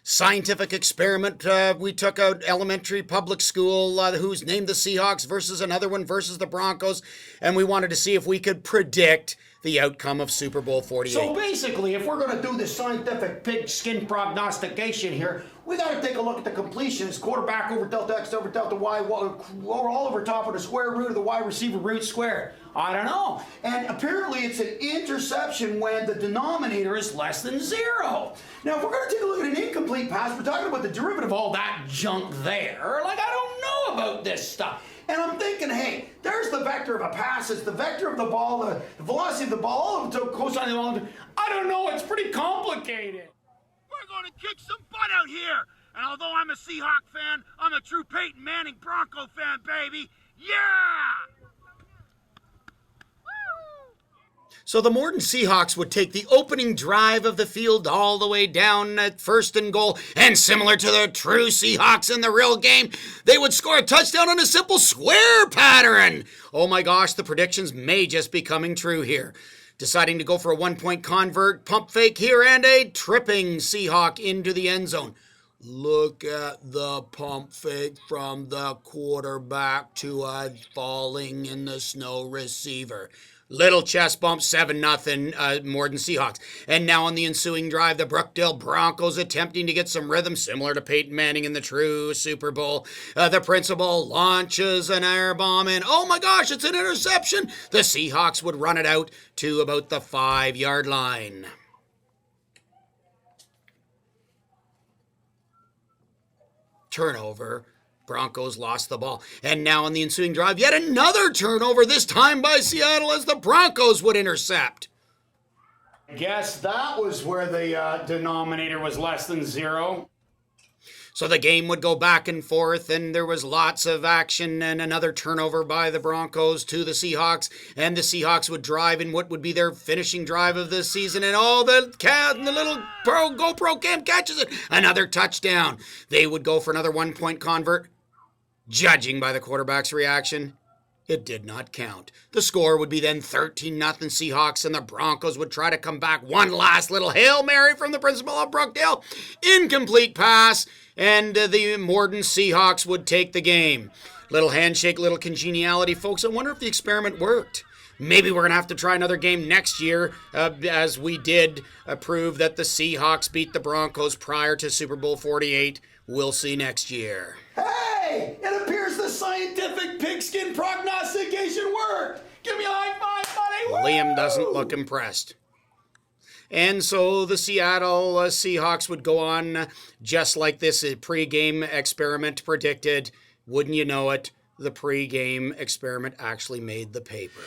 scientific experiment. We took out elementary public school who's named the Seahawks versus another one versus the Broncos, and we wanted to see if we could predict the outcome of Super Bowl 48. So basically, if we're going to do this scientific pigskin prognostication here, we got to take a look at the completions, quarterback over delta X over delta Y, all over top of the square root of the wide receiver root squared. I don't know. And apparently it's an interception when the denominator is less than 0. Now, if we're going to take a look at an incomplete pass, we're talking about the derivative of all that junk there. Like, I don't know about this stuff. And I'm thinking, hey, there's the vector of a pass. It's the vector of the ball, the velocity of the ball, all of it to cosine of the ball. I don't know. It's pretty complicated. We're going to kick some butt out here. And although I'm a Seahawk fan, I'm a true Peyton Manning Bronco fan, baby. Yeah! So the Morton Seahawks would take the opening drive of the field all the way down at first and goal, and similar to the true Seahawks in the real game, they would score a touchdown on a simple square pattern. Oh my gosh, the predictions may just be coming true here. Deciding to go for a one-point convert, pump fake here, and a tripping Seahawk into the end zone. Look at the pump fake from the quarterback to a falling in the snow receiver. Little chest bump, 7-0, Morton Seahawks. And now on the ensuing drive, the Brookdale Broncos attempting to get some rhythm, similar to Peyton Manning in the true Super Bowl. The principal launches an air bomb, and oh my gosh, it's an interception. The Seahawks would run it out to about the 5-yard line. Turnover. Broncos lost the ball. And now on the ensuing drive, yet another turnover, this time by Seattle as the Broncos would intercept. I guess that was where the denominator was less than 0. So the game would go back and forth, and there was lots of action, and another turnover by the Broncos to the Seahawks, and the Seahawks would drive in what would be their finishing drive of the season, and the little GoPro cam catches it. Another touchdown. They would go for another one-point convert. Judging by the quarterback's reaction, it did not count. The score would be then 13-0 Seahawks, and the Broncos would try to come back. One last little Hail Mary from the principal of Brookdale. Incomplete pass, and the Morton Seahawks would take the game. Little handshake, little congeniality. Folks, I wonder if the experiment worked. Maybe we're going to have to try another game next year, as we did prove that the Seahawks beat the Broncos prior to Super Bowl 48. We'll see next year. Hey, it appears the scientific pigskin prognostication worked. Give me a high five, buddy. Liam doesn't look impressed. And so the Seattle Seahawks would go on just like this pregame experiment predicted. Wouldn't you know it, the pregame experiment actually made the paper.